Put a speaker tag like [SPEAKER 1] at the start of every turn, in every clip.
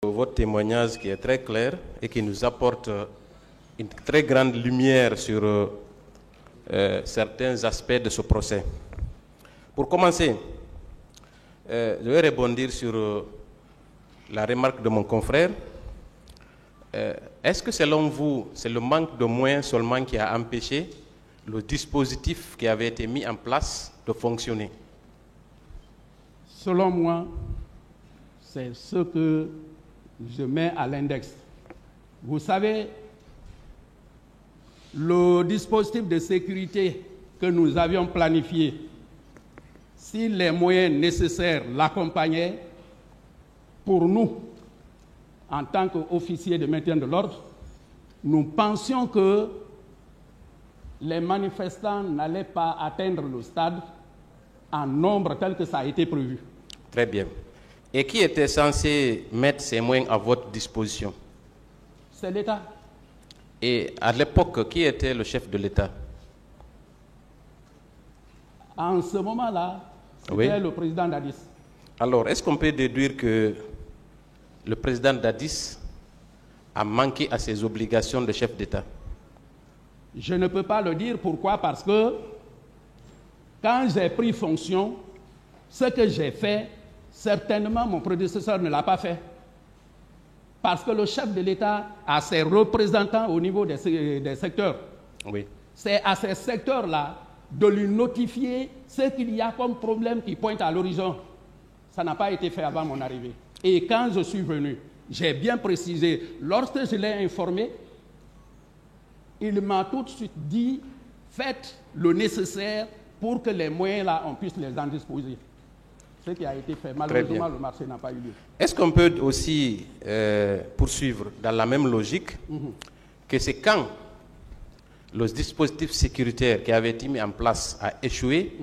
[SPEAKER 1] Votre témoignage qui est très clair et qui nous apporte une très grande lumière sur certains aspects de ce procès. Pour commencer, je vais rebondir sur la remarque de mon confrère. Est-ce que selon vous, c'est le manque de moyens seulement qui a empêché le dispositif qui avait été mis en place de fonctionner?
[SPEAKER 2] Selon moi, c'est ce que je mets à l'index. Vous savez, le dispositif de sécurité que nous avions planifié, si les moyens nécessaires l'accompagnaient, pour nous, en tant qu'officiers de maintien de l'ordre, nous pensions que les manifestants n'allaient pas atteindre le stade en nombre tel que ça a été prévu.
[SPEAKER 1] Très bien. Et qui était censé mettre ces moyens à votre disposition?
[SPEAKER 2] C'est l'État.
[SPEAKER 1] Et à l'époque, qui était le chef de l'État?
[SPEAKER 2] En ce moment-là, c'était le président Dadis.
[SPEAKER 1] Alors, est-ce qu'on peut déduire que le président Dadis a manqué à ses obligations de chef d'État?
[SPEAKER 2] Je ne peux pas le dire. Pourquoi? Parce que quand j'ai pris fonction, ce que j'ai fait, certainement mon prédécesseur ne l'a pas fait. Parce que le chef de l'État a ses représentants au niveau des secteurs.
[SPEAKER 1] Oui.
[SPEAKER 2] C'est à ces secteurs-là de lui notifier ce qu'il y a comme problème qui pointe à l'horizon. Ça n'a pas été fait avant mon arrivée. Et quand je suis venu, j'ai bien précisé, lorsque je l'ai informé, il m'a tout de suite dit, faites le nécessaire pour que les moyens-là, on puisse les en disposer. Ce qui a été fait. Malheureusement, le marché n'a pas eu lieu.
[SPEAKER 1] Est-ce qu'on peut aussi poursuivre dans la même logique que c'est quand le dispositif sécuritaire qui avait été mis en place a échoué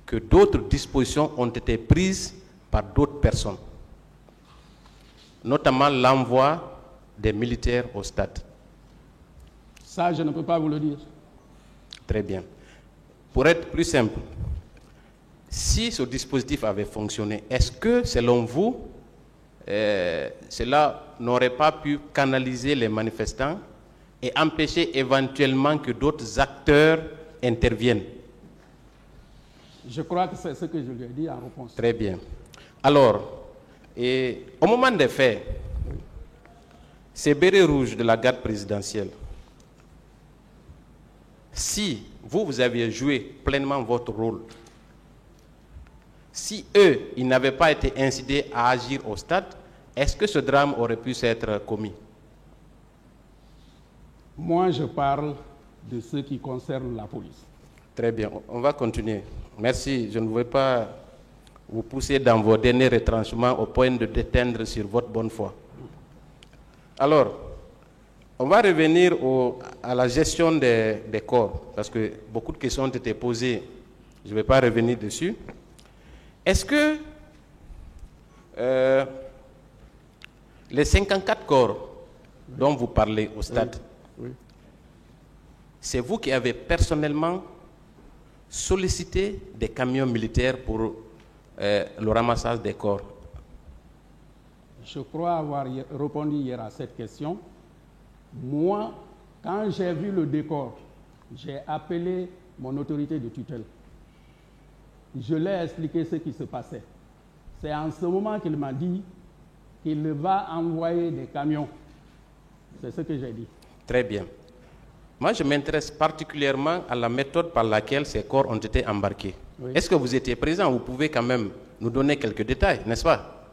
[SPEAKER 1] que d'autres dispositions ont été prises par d'autres personnes, notamment l'envoi des militaires au stade?
[SPEAKER 2] Ça, je ne peux pas vous le dire.
[SPEAKER 1] Très bien. Pour être plus simple, si ce dispositif avait fonctionné, est-ce que, selon vous, cela n'aurait pas pu canaliser les manifestants et empêcher éventuellement que d'autres acteurs interviennent?
[SPEAKER 2] Je crois que c'est ce que je lui ai dit en réponse.
[SPEAKER 1] Très bien. Alors, au moment des faits, ces bérets rouges de la garde présidentielle, si vous aviez joué pleinement votre rôle, si eux, ils n'avaient pas été incités à agir au stade, est-ce que ce drame aurait pu s'être commis?
[SPEAKER 2] Moi, je parle de ce qui concerne la police.
[SPEAKER 1] Très bien, on va continuer. Merci, je ne veux pas vous pousser dans vos derniers retranchements au point de déteindre sur votre bonne foi. Alors, on va revenir à la gestion des corps, parce que beaucoup de questions ont été posées, je ne vais pas revenir dessus. Est-ce que les 54 corps dont vous parlez au stade, c'est vous qui avez personnellement sollicité des camions militaires pour le ramassage des corps?
[SPEAKER 2] Je crois avoir répondu hier à cette question. Moi, quand j'ai vu le décor, j'ai appelé mon autorité de tutelle. Je lui ai expliqué ce qui se passait. C'est en ce moment qu'il m'a dit qu'il va envoyer des camions. C'est ce que j'ai dit.
[SPEAKER 1] Très bien. Moi, je m'intéresse particulièrement à la méthode par laquelle ces corps ont été embarqués. Oui. Est-ce que vous étiez présent? Vous pouvez quand même nous donner quelques détails, n'est-ce pas?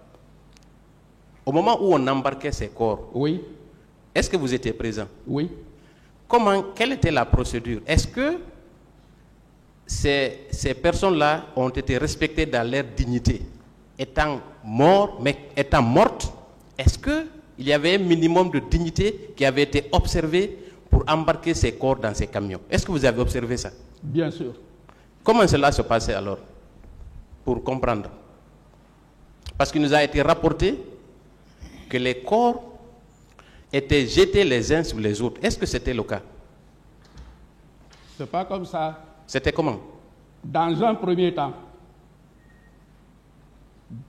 [SPEAKER 1] Au moment où on embarquait ces corps,
[SPEAKER 2] oui.
[SPEAKER 1] Est-ce que vous étiez présent?
[SPEAKER 2] Oui.
[SPEAKER 1] Quelle était la procédure? Est-ce que ces personnes-là ont été respectées dans leur dignité, étant mortes? Est-ce qu'il y avait un minimum de dignité qui avait été observé pour embarquer ces corps dans ces camions? Est-ce que vous avez observé ça?
[SPEAKER 2] Bien sûr.
[SPEAKER 1] Comment cela se passait alors? Pour comprendre. Parce qu'il nous a été rapporté que les corps étaient jetés les uns sur les autres. Est-ce que c'était le cas?
[SPEAKER 2] C'est pas comme ça.
[SPEAKER 1] C'était comment?
[SPEAKER 2] Dans un premier temps,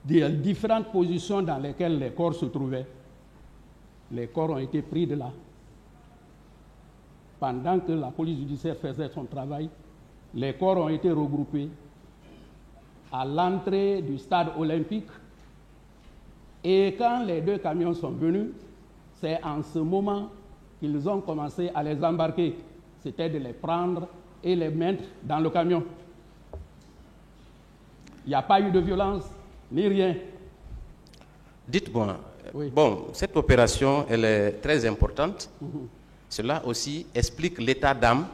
[SPEAKER 2] des différentes positions dans lesquelles les corps se trouvaient, les corps ont été pris de là. Pendant que la police judiciaire faisait son travail, les corps ont été regroupés à l'entrée du stade olympique. Et quand les 2 camions sont venus, c'est en ce moment qu'ils ont commencé à les embarquer. C'était de les prendre et les mettre dans le camion. Il n'y a pas eu de violence, ni rien.
[SPEAKER 1] Dites-moi,
[SPEAKER 2] Oui.
[SPEAKER 1] bon, cette opération, elle est très importante. Cela aussi explique l'état d'âme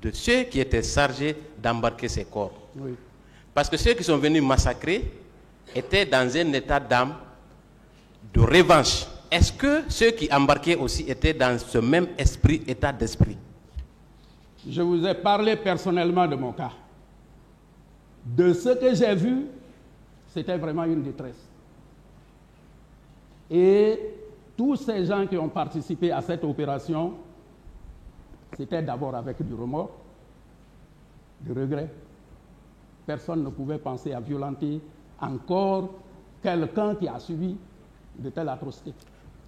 [SPEAKER 1] de ceux qui étaient chargés d'embarquer ces corps.
[SPEAKER 2] Oui.
[SPEAKER 1] Parce que ceux qui sont venus massacrer étaient dans un état d'âme de revanche. Est-ce que ceux qui embarquaient aussi étaient dans ce même état d'esprit?
[SPEAKER 2] Je vous ai parlé personnellement de mon cas. De ce que j'ai vu, c'était vraiment une détresse. Et tous ces gens qui ont participé à cette opération, c'était d'abord avec du remords, du regret. Personne ne pouvait penser à violenter encore quelqu'un qui a subi de telles atrocités.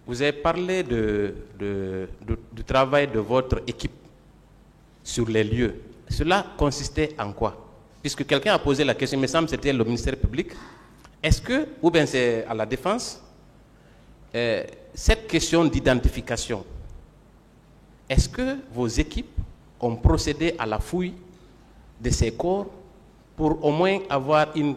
[SPEAKER 1] Vous avez parlé du travail de votre équipe sur les lieux. Cela consistait en quoi? Puisque quelqu'un a posé la question, il me semble que c'était le ministère public. Est-ce que, ou bien c'est à la défense, cette question d'identification, est-ce que vos équipes ont procédé à la fouille de ces corps pour au moins avoir une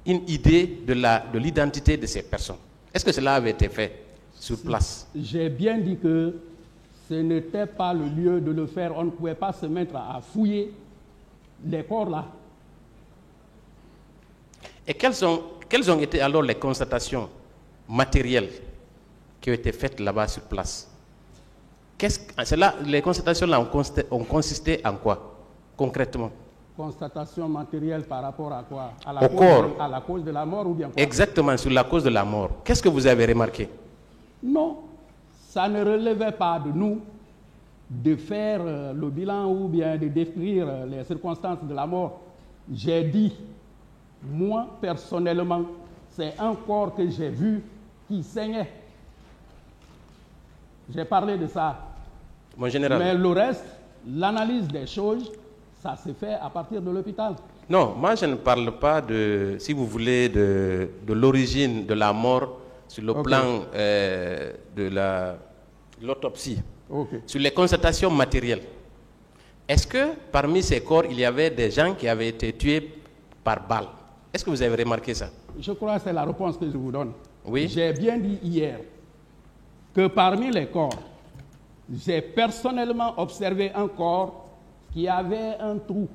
[SPEAKER 1] idée de l'identité de ces personnes? Est-ce que cela avait été fait sur place?
[SPEAKER 2] J'ai bien dit que ce n'était pas le lieu de le faire. On ne pouvait pas se mettre à fouiller les corps là.
[SPEAKER 1] Et quelles ont été alors les constatations matérielles qui ont été faites là-bas sur place? Les constatations là ont consisté en quoi, concrètement?
[SPEAKER 2] Constatation matérielle par rapport à quoi?
[SPEAKER 1] Au corps.
[SPEAKER 2] À la cause de la mort ou bien quoi?
[SPEAKER 1] Exactement, sur la cause de la mort. Qu'est-ce que vous avez remarqué?
[SPEAKER 2] Non, ça ne relevait pas de nous de faire le bilan ou bien de décrire les circonstances de la mort. J'ai dit, moi personnellement, c'est un corps que j'ai vu qui saignait. J'ai parlé de ça.
[SPEAKER 1] Mon général.
[SPEAKER 2] Mais le reste, l'analyse des choses, ça s'est fait à partir de l'hôpital.
[SPEAKER 1] Non, moi je ne parle pas de, si vous voulez, de l'origine de la mort sur le plan de l'autopsie. Sur les constatations matérielles. Est-ce que parmi ces corps, il y avait des gens qui avaient été tués par balle? Est-ce que vous avez remarqué ça?
[SPEAKER 2] Je crois que c'est la réponse que je vous donne.
[SPEAKER 1] Oui.
[SPEAKER 2] J'ai bien dit hier que parmi les corps, j'ai personnellement observé un corps qui avait un trou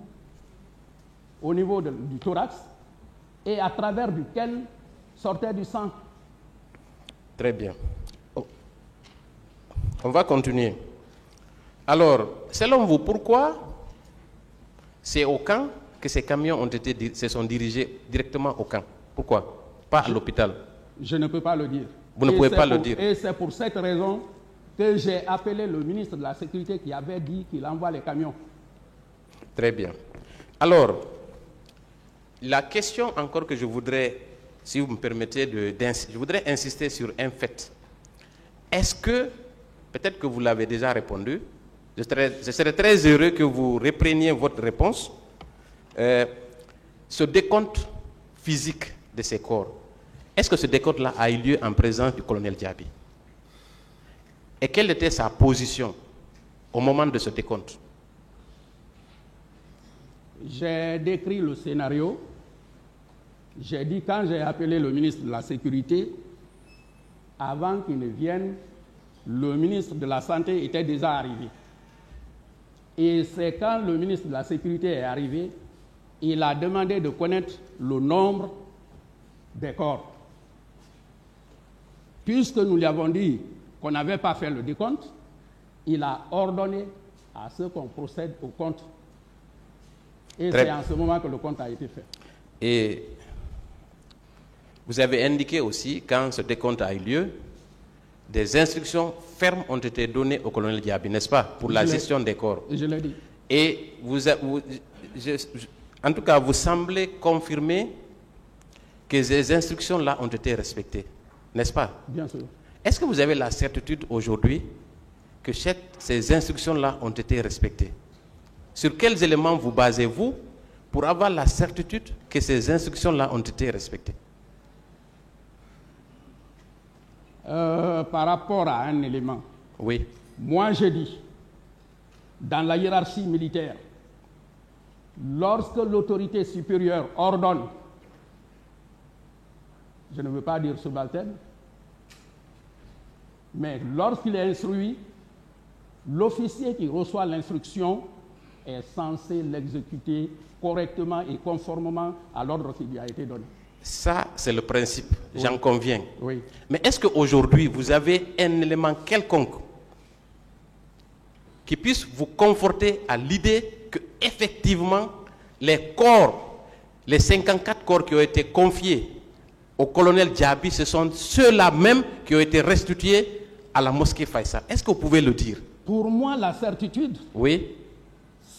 [SPEAKER 2] au niveau du thorax et à travers duquel sortait du sang.
[SPEAKER 1] Très bien. On va continuer. Alors, selon vous, pourquoi c'est au camp que ces camions se sont dirigés directement au camp? Pourquoi? Pas à l'hôpital?
[SPEAKER 2] Je ne peux pas le dire.
[SPEAKER 1] Vous ne pouvez pas le dire.
[SPEAKER 2] Et c'est pour cette raison que j'ai appelé le ministre de la Sécurité qui avait dit qu'il envoie les camions.
[SPEAKER 1] Très bien. Alors, la question encore que je voudrais, si vous me permettez, je voudrais insister sur un fait. Est-ce que, peut-être que vous l'avez déjà répondu, je serais très heureux que vous repreniez votre réponse. Ce décompte physique de ces corps, est-ce que ce décompte-là a eu lieu en présence du colonel Diaby? Et quelle était sa position au moment de ce décompte?
[SPEAKER 2] J'ai décrit le scénario. J'ai dit, quand j'ai appelé le ministre de la Sécurité, avant qu'il ne vienne, le ministre de la Santé était déjà arrivé. Et c'est quand le ministre de la Sécurité est arrivé, il a demandé de connaître le nombre des corps. Puisque nous lui avons dit qu'on n'avait pas fait le décompte, il a ordonné à ce qu'on procède au compte. Et c'est en ce moment que le compte a été fait.
[SPEAKER 1] Et vous avez indiqué aussi, quand ce décompte a eu lieu, des instructions fermes ont été données au colonel Diaby, n'est-ce pas, pour la gestion des corps.
[SPEAKER 2] Je l'ai dit.
[SPEAKER 1] Et en tout cas, vous semblez confirmer que ces instructions-là ont été respectées, n'est-ce pas?
[SPEAKER 2] Bien sûr.
[SPEAKER 1] Est-ce que vous avez la certitude aujourd'hui que ces instructions-là ont été respectées? Sur quels éléments vous basez-vous pour avoir la certitude que ces instructions-là ont été respectées?
[SPEAKER 2] Par rapport à un élément,
[SPEAKER 1] Oui.
[SPEAKER 2] moi je dis, dans la hiérarchie militaire, lorsque l'autorité supérieure ordonne, je ne veux pas dire subalterne, mais lorsqu'il est instruit, l'officier qui reçoit l'instruction est censé l'exécuter correctement et conformément à l'ordre qui lui a été donné.
[SPEAKER 1] Ça, c'est le principe, j'en conviens.
[SPEAKER 2] Oui.
[SPEAKER 1] Mais est-ce qu'aujourd'hui, vous avez un élément quelconque qui puisse vous conforter à l'idée que, effectivement, les corps, les 54 corps qui ont été confiés au colonel Djabi, ce sont ceux-là même qui ont été restitués à la mosquée Faisal? Est-ce que vous pouvez le dire?
[SPEAKER 2] Pour moi, la certitude,
[SPEAKER 1] Oui.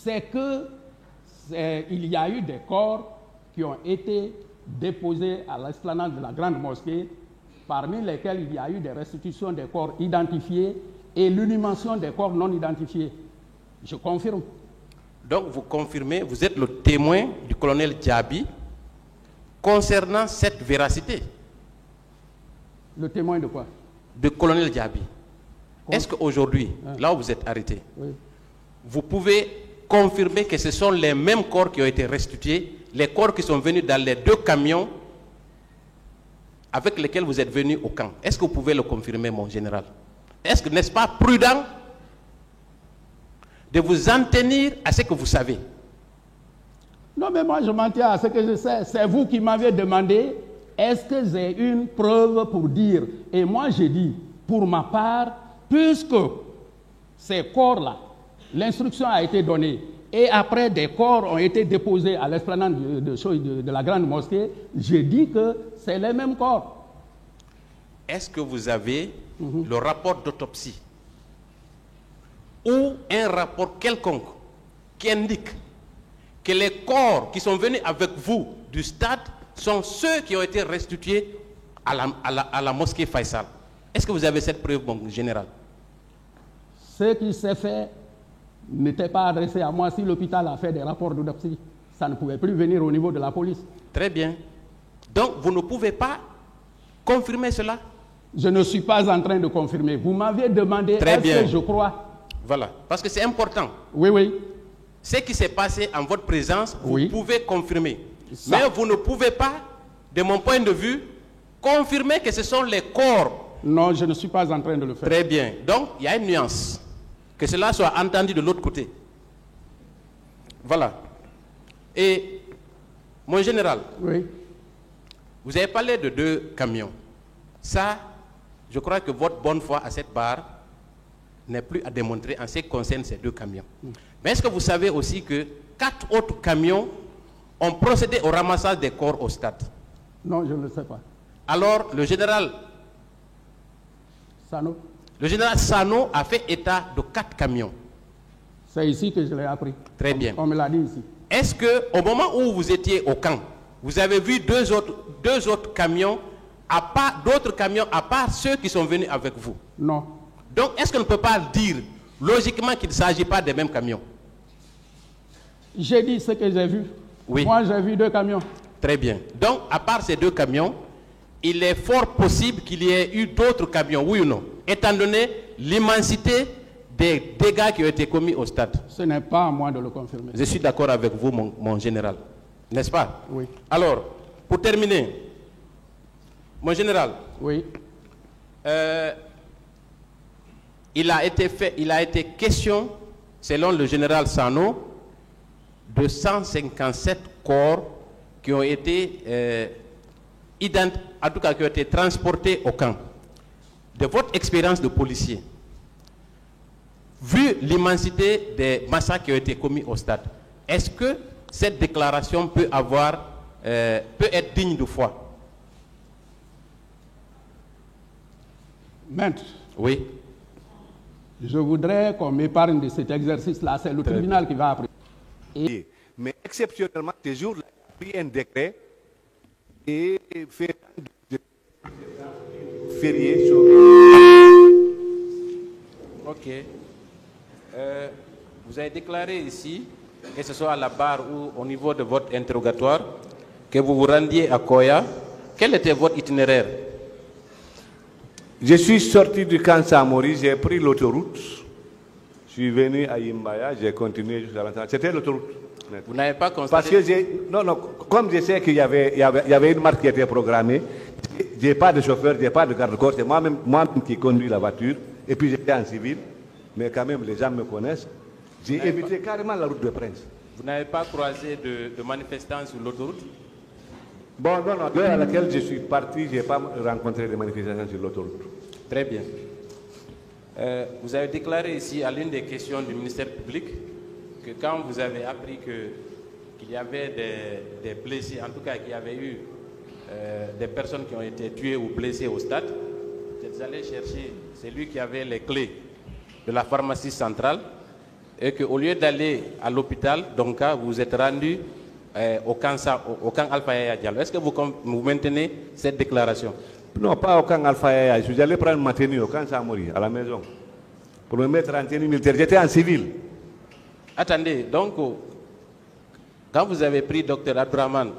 [SPEAKER 2] c'est qu'il y a eu des corps qui ont été déposés à l'esplanade de la grande mosquée, parmi lesquels il y a eu des restitutions des corps identifiés et l'inhumation des corps non identifiés. Je confirme.
[SPEAKER 1] Donc vous confirmez, vous êtes le témoin du colonel Djabi concernant cette véracité.
[SPEAKER 2] Le témoin de quoi?
[SPEAKER 1] Du colonel Djabi. Est-ce qu'aujourd'hui, là où vous êtes arrêté, vous pouvez confirmer que ce sont les mêmes corps qui ont été restitués, les corps qui sont venus dans les 2 camions avec lesquels vous êtes venus au camp? Est-ce que vous pouvez le confirmer, mon général? Est-ce que n'est-ce pas prudent de vous en tenir à ce que vous savez?
[SPEAKER 2] Non, mais moi je m'en tiens à ce que je sais. C'est vous qui m'avez demandé, est-ce que j'ai une preuve pour dire? Et moi j'ai dit, pour ma part, puisque ces corps-là, l'instruction a été donnée, et après des corps ont été déposés à l'esplanade de la grande mosquée, j'ai dit que c'est les mêmes corps.
[SPEAKER 1] Est-ce que vous avez le rapport d'autopsie ou un rapport quelconque qui indique que les corps qui sont venus avec vous du stade sont ceux qui ont été restitués à la mosquée Faisal? Est-ce que vous avez cette preuve, mon général?
[SPEAKER 2] Ce qui s'est fait n'était pas adressé à moi. Si l'hôpital a fait des rapports d'autopsie, ça ne pouvait plus venir au niveau de la police.
[SPEAKER 1] Très bien. Donc, vous ne pouvez pas confirmer cela?
[SPEAKER 2] Je ne suis pas en train de confirmer. Vous m'aviez demandé, est-ce que je crois?
[SPEAKER 1] Voilà, parce que c'est important.
[SPEAKER 2] Oui, oui.
[SPEAKER 1] Ce qui s'est passé en votre présence, vous pouvez confirmer.
[SPEAKER 2] Ça.
[SPEAKER 1] Mais vous ne pouvez pas, de mon point de vue, confirmer que ce sont les corps.
[SPEAKER 2] Non, je ne suis pas en train de le faire.
[SPEAKER 1] Très bien. Donc, il y a une nuance. Que cela soit entendu de l'autre côté. Voilà. Et, mon général,
[SPEAKER 2] oui.
[SPEAKER 1] Vous avez parlé de 2 camions. Ça, je crois que votre bonne foi à cette barre n'est plus à démontrer en ce qui concerne ces 2 camions. Mais est-ce que vous savez aussi que 4 autres camions ont procédé au ramassage des corps au stade?
[SPEAKER 2] Non, je ne le sais pas.
[SPEAKER 1] Alors, le général Sano a fait état de 4 camions.
[SPEAKER 2] C'est ici que je l'ai appris.
[SPEAKER 1] Très bien.
[SPEAKER 2] On me l'a dit ici.
[SPEAKER 1] Est-ce qu'au moment où vous étiez au camp, vous avez vu deux autres camions, d'autres camions à part ceux qui sont venus avec vous?
[SPEAKER 2] Non.
[SPEAKER 1] Donc, est-ce qu'on ne peut pas dire logiquement qu'il ne s'agit pas des mêmes camions?
[SPEAKER 2] J'ai dit ce que j'ai vu.
[SPEAKER 1] Oui.
[SPEAKER 2] Moi, j'ai vu 2 camions.
[SPEAKER 1] Très bien. Donc, à part ces 2 camions, il est fort possible qu'il y ait eu d'autres camions, oui ou non, étant donné l'immensité des dégâts qui ont été commis au stade.
[SPEAKER 2] Ce n'est pas à moi de le confirmer.
[SPEAKER 1] Je suis d'accord avec vous, mon général. N'est-ce pas?
[SPEAKER 2] Oui.
[SPEAKER 1] Alors, pour terminer, mon général,
[SPEAKER 2] oui.
[SPEAKER 1] Il a été question, selon le général Sano, de 157 corps qui ont été en tout cas qui ont été transportés au camp. De votre expérience de policier, vu l'immensité des massacres qui ont été commis au stade, est-ce que cette déclaration peut être digne de foi?
[SPEAKER 2] Maître.
[SPEAKER 1] Oui.
[SPEAKER 2] Je voudrais qu'on m'épargne de cet exercice-là. C'est le tribunal qui va après.
[SPEAKER 3] Mais exceptionnellement, ce jour-là, il y a pris un décret et faire férié sur...
[SPEAKER 1] Ok. Vous avez déclaré ici, que ce soit à la barre ou au niveau de votre interrogatoire, que vous vous rendiez à Koya. Quel était votre itinéraire?
[SPEAKER 3] Je suis sorti du camp Samori, j'ai pris l'autoroute. Je suis venu à Imbaya, j'ai continué jusqu'à l'entrée. C'était l'autoroute.
[SPEAKER 1] Vous n'avez pas constaté...
[SPEAKER 3] Parce que comme je sais qu'il y avait une marque qui était programmée, je n'ai pas de chauffeur, je n'ai pas de garde-corps, c'est moi-même qui conduis la voiture. Et puis j'étais en civil, mais quand même les gens me connaissent. J'ai évité carrément la route de Prince.
[SPEAKER 1] Vous n'avez pas croisé de manifestants sur l'autoroute?
[SPEAKER 3] Bon, non, l'heure à laquelle je suis parti, je n'ai pas rencontré de manifestations sur l'autoroute.
[SPEAKER 1] Très bien. Vous avez déclaré ici à l'une des questions du ministère public que quand vous avez appris qu'il y avait des blessés, en tout cas qu'il y avait eu des personnes qui ont été tuées ou blessées au stade, vous allez chercher celui qui avait les clés de la pharmacie centrale et qu'au lieu d'aller à l'hôpital, donc vous vous êtes rendu au camp Alpha Yaya Diallo. Est-ce que vous maintenez cette déclaration?
[SPEAKER 3] Non, pas au camp Alpha Yaya. Je suis allé prendre ma tenue au camp Samori, à la maison, pour me mettre en tenue militaire. J'étais en civil.
[SPEAKER 1] Attendez, donc, quand vous avez pris Dr Abdraman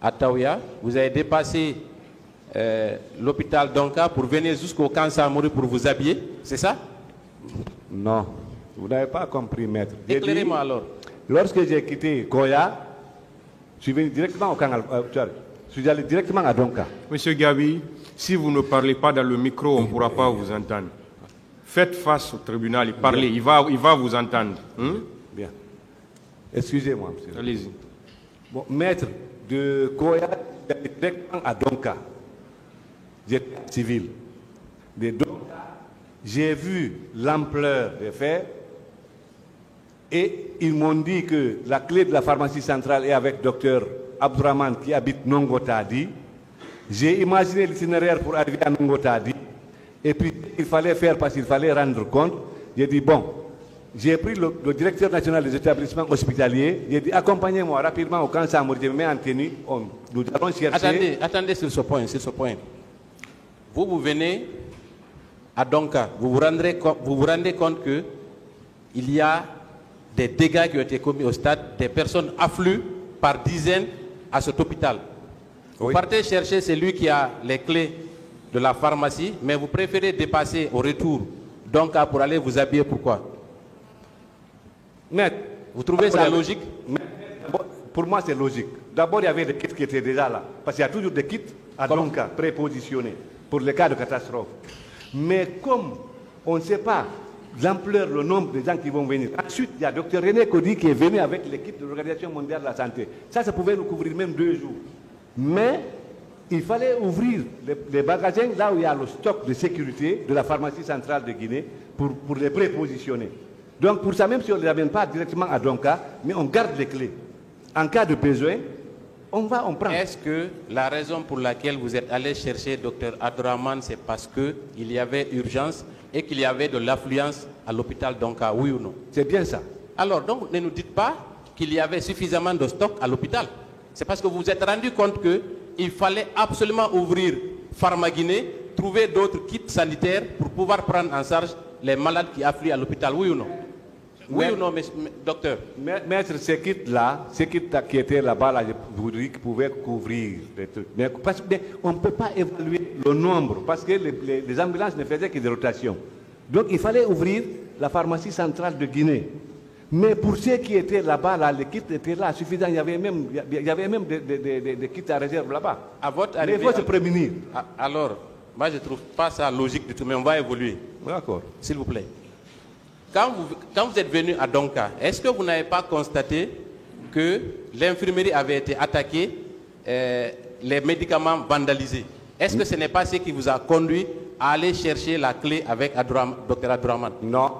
[SPEAKER 1] à Taouya, vous avez dépassé l'hôpital Donka pour venir jusqu'au camp Samori pour vous habiller, c'est ça?
[SPEAKER 3] Non, vous n'avez pas compris, maître.
[SPEAKER 1] Éclairez-moi alors.
[SPEAKER 3] Lorsque j'ai quitté Koya, je suis venu directement au camp Alpha. Je suis allé directement à Donka.
[SPEAKER 4] Monsieur Gabi, si vous ne parlez pas dans le micro, on ne pourra pas vous entendre. Faites face au tribunal et parlez, il va vous entendre.
[SPEAKER 3] Bien. Excusez-moi, monsieur.
[SPEAKER 4] Allez-y.
[SPEAKER 3] Bon, maître, de Koya directement à Donka. J'étais civil. De Donka, j'ai vu l'ampleur des faits et ils m'ont dit que la clé de la pharmacie centrale est avec docteur Abdraman qui habite Nongotadi. J'ai imaginé l'itinéraire pour arriver à Nongotadi et puis il fallait faire parce qu'il fallait rendre compte. J'ai dit bon, j'ai pris le directeur national des établissements hospitaliers, j'ai dit accompagnez-moi rapidement au camp Samori, je me mets en tenue, nous allons chercher...
[SPEAKER 1] Attendez sur ce point, Vous venez à Donka, vous vous rendez compte que il y a des dégâts qui ont été commis au stade, des personnes affluent par dizaines à cet hôpital. Vous partez chercher celui qui a les clés de la pharmacie, mais vous préférez dépasser au retour Donka pour aller vous habiller, pourquoi?
[SPEAKER 3] Mais,
[SPEAKER 1] vous trouvez ça logique?
[SPEAKER 3] Pour moi, c'est logique. D'abord, il y avait des kits qui étaient déjà là. Parce qu'il y a toujours des kits à Donka prépositionnés pour les cas de catastrophe. Mais comme on ne sait pas l'ampleur, le nombre de gens qui vont venir. Ensuite, il y a Dr René Kodi qui est venu avec l'équipe de l'Organisation mondiale de la santé. Ça pouvait nous couvrir même 2 jours. Mais il fallait ouvrir les magasins là où il y a le stock de sécurité de la pharmacie centrale de Guinée pour les prépositionner. Donc pour ça, même si on ne les amène pas directement à Donka, mais on garde les clés. En cas de besoin, on prend.
[SPEAKER 1] Est-ce que la raison pour laquelle vous êtes allé chercher Dr Abdraman, c'est parce qu'il y avait urgence et qu'il y avait de l'affluence à l'hôpital Donka, oui ou non?
[SPEAKER 3] C'est bien ça.
[SPEAKER 1] Alors, donc, ne nous dites pas qu'il y avait suffisamment de stock à l'hôpital. C'est parce que vous vous êtes rendu compte qu'il fallait absolument ouvrir Pharma-Guinée, trouver d'autres kits sanitaires pour pouvoir prendre en charge les malades qui affluent à l'hôpital, oui ou non? Oui ou non, docteur?
[SPEAKER 3] Maître, ces kits-là, qui étaient là-bas, là, je vous dis qu'ils pouvaient couvrir des trucs. Mais on ne peut pas évaluer le nombre, parce que les ambulances ne faisaient que des rotations. Donc il fallait ouvrir la pharmacie centrale de Guinée. Mais pour ceux qui étaient là-bas, là, les kits étaient là, suffisants. Il y avait même des kits à réserve là-bas. Mais il faut se prémunir.
[SPEAKER 1] Alors, moi je ne trouve pas ça logique du tout, mais on va évoluer.
[SPEAKER 3] D'accord.
[SPEAKER 1] S'il vous plaît. Quand vous êtes venu à Donka, est-ce que vous n'avez pas constaté que l'infirmerie avait été attaquée, les médicaments vandalisés? Est-ce que ce n'est pas ce qui vous a conduit à aller chercher la clé avec Dr Abdraman?
[SPEAKER 3] Non.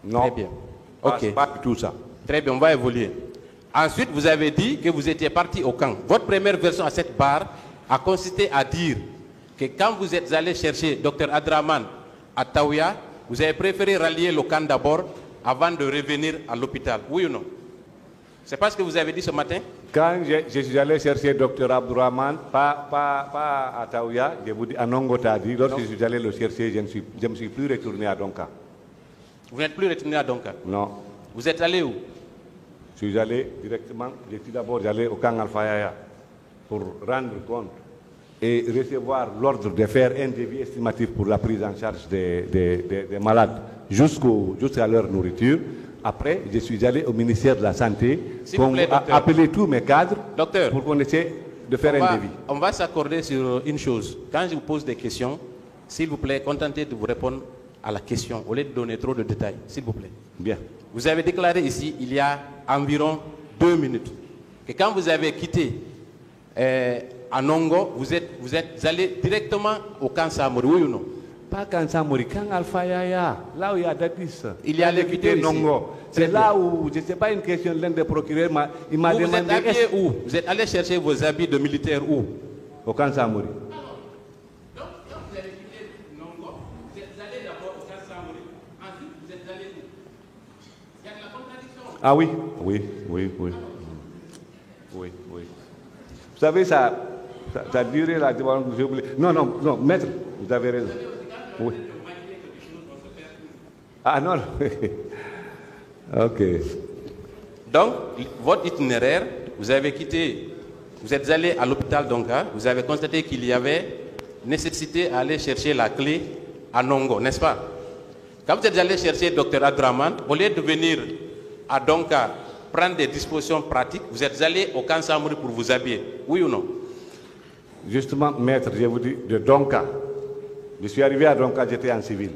[SPEAKER 1] Très bien. Ok.
[SPEAKER 3] Pas tout ça.
[SPEAKER 1] Très bien, on va évoluer. Ensuite, vous avez dit que vous étiez parti au camp. Votre première version à cette barre a consisté à dire que quand vous êtes allé chercher Dr Abdraman à Taouya, vous avez préféré rallier le camp d'abord avant de revenir à l'hôpital. Oui ou non? C'est pas ce que vous avez dit ce matin?
[SPEAKER 3] Quand je suis allé chercher Dr Abdourahmane, pas à Taouya, je vous dis à Nongotadi, lorsque je suis allé le chercher, je ne me suis plus retourné à Donka.
[SPEAKER 1] Vous n'êtes plus retourné à Donka?
[SPEAKER 3] Non.
[SPEAKER 1] Vous êtes allé où?
[SPEAKER 3] Je suis allé directement, je suis d'abord allé au camp Alfayaya pour rendre compte et recevoir l'ordre de faire un devis estimatif pour la prise en charge des malades jusqu'à leur nourriture. Après, je suis allé au ministère de la Santé pour appeler tous mes cadres pour qu'on essaie de faire un devis.
[SPEAKER 1] On va s'accorder sur une chose. Quand je vous pose des questions, s'il vous plaît, contentez de vous répondre à la question au lieu de donner trop de détails, s'il vous plaît.
[SPEAKER 3] Bien.
[SPEAKER 1] Vous avez déclaré ici, il y a environ 2 minutes, que quand vous avez quitté Anongo, vous êtes allé directement au camp Samori, oui ou non?
[SPEAKER 3] Pas camp Samori, camp Alfayaya, là où il y a Dadis.
[SPEAKER 1] Il y a les quitté
[SPEAKER 3] Nongo. C'est là où, je ne sais pas une question, l'un des procureurs il m'a demandé...
[SPEAKER 1] Vous êtes habillé où? Vous êtes allé chercher vos habits de militaire où?
[SPEAKER 3] Au camp Samori.
[SPEAKER 1] Donc, quand vous avez quitté Nongo, vous êtes allé d'abord au camp Samori, ensuite vous êtes allé où? Il y a de la contradiction.
[SPEAKER 3] Ah oui, oui. Vous savez, ça a duré la... Non, maître, vous avez raison. Oui. Ah non. Ok.
[SPEAKER 1] Donc, votre itinéraire, vous avez quitté, vous êtes allé à l'hôpital Donka, vous avez constaté qu'il y avait nécessité d'aller chercher la clé à Nongo, n'est-ce pas? Quand vous êtes allé chercher Dr Abdourahmane, au lieu de venir à Donka prendre des dispositions pratiques, vous êtes allé au camp Samori pour vous habiller, oui ou non?
[SPEAKER 3] Justement, maître, je vous dis, de Donka, je suis arrivé à Donka, j'étais en civil.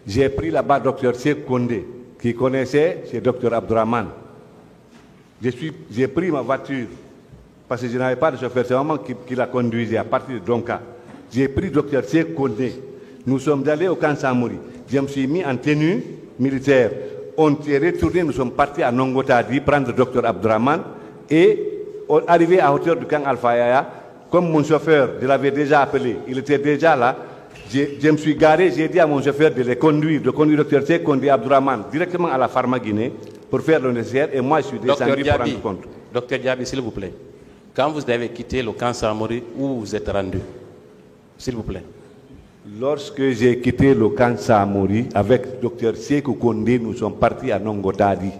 [SPEAKER 3] J'ai pris là-bas Dr Cheikh Kondé, qui connaissait chez Dr Abdourahmane. J'ai pris ma voiture, parce que je n'avais pas de chauffeur, c'est maman qui la conduisait à partir de Donka. J'ai pris Dr Cheikh Kondé. Nous sommes allés au camp Samori. Je me suis mis en tenue militaire. On s'est retourné, nous sommes partis à Nongotadi prendre Dr Abdourahmane et arrivé à hauteur du camp Alfayaya, comme mon chauffeur, je l'avais déjà appelé, il était déjà là, je me suis garé, j'ai dit à mon chauffeur de conduire Dr Cheikh Kondé Abdourahmane directement à la Pharma Guinée pour faire le nécessaire et moi je suis descendu pour rendre compte.
[SPEAKER 1] Docteur Diaby, s'il vous plaît, quand vous avez quitté le camp Samori, où vous êtes rendu? S'il vous plaît.
[SPEAKER 3] Lorsque j'ai quitté le camp Samori avec Dr Cheikh Kondé, nous sommes partis à Nongotadi.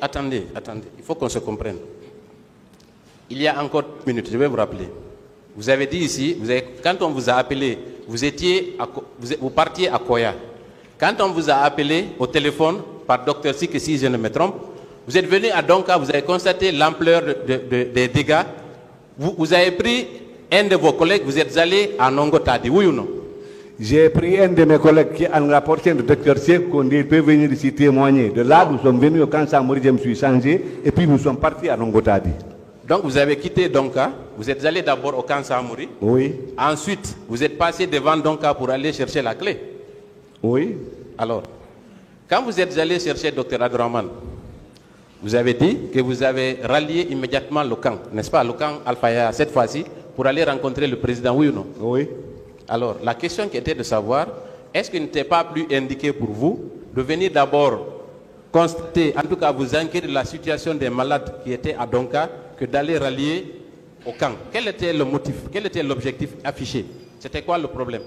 [SPEAKER 1] Attendez, il faut qu'on se comprenne. Il y a encore une minute, je vais vous rappeler. Vous avez dit ici, quand on vous a appelé, vous partiez à Koya. Quand on vous a appelé au téléphone par Dr Sik, si je ne me trompe, vous êtes venu à Donka, vous avez constaté l'ampleur des dégâts. Vous avez pris un de vos collègues, vous êtes allé à Nongotadi, oui ou non?
[SPEAKER 3] J'ai pris un de mes collègues qui en rapportant de Dr Cheikh Kondé, il peut venir ici témoigner. De là, nous sommes venus au camp Samori, je me suis changé, et puis nous sommes partis à Nongotadi.
[SPEAKER 1] Donc vous avez quitté Donka, vous êtes allé d'abord au camp Samori.
[SPEAKER 3] Oui.
[SPEAKER 1] Ensuite, vous êtes passé devant Donka pour aller chercher la clé.
[SPEAKER 3] Oui.
[SPEAKER 1] Alors, quand vous êtes allé chercher Dr Abdourahmane, vous avez dit que vous avez rallié immédiatement le camp, n'est-ce pas, le camp Alfaya, cette fois-ci, pour aller rencontrer le président, oui ou non?
[SPEAKER 3] Oui.
[SPEAKER 1] Alors, la question qui était de savoir, est-ce qu'il n'était pas plus indiqué pour vous de venir d'abord constater, en tout cas vous inquiéter de la situation des malades qui étaient à Donka, que d'aller rallier au camp? Quel était le motif? Quel était l'objectif affiché? C'était quoi le problème?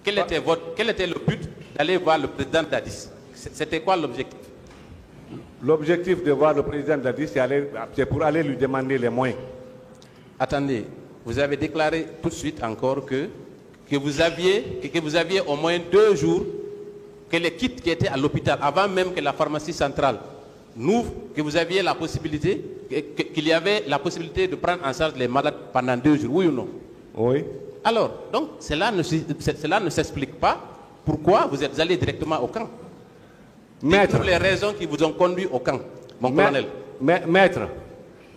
[SPEAKER 1] Quel était le but d'aller voir le président Dadis? C'était quoi l'objectif?
[SPEAKER 3] L'objectif de voir le président Dadis, c'est pour aller lui demander les moyens.
[SPEAKER 1] Attendez, vous avez déclaré tout de suite encore que vous aviez au moins 2 jours que les kits qui étaient à l'hôpital, avant même que la pharmacie centrale n'ouvre, que vous aviez la possibilité, qu'il y avait la possibilité de prendre en charge les malades pendant 2 jours, oui ou non?
[SPEAKER 3] Oui.
[SPEAKER 1] Alors, donc, cela ne s'explique pas pourquoi vous êtes allé directement au camp.
[SPEAKER 3] Maître.
[SPEAKER 1] Toutes les raisons qui vous ont conduit au camp, mon colonel.
[SPEAKER 3] Maître,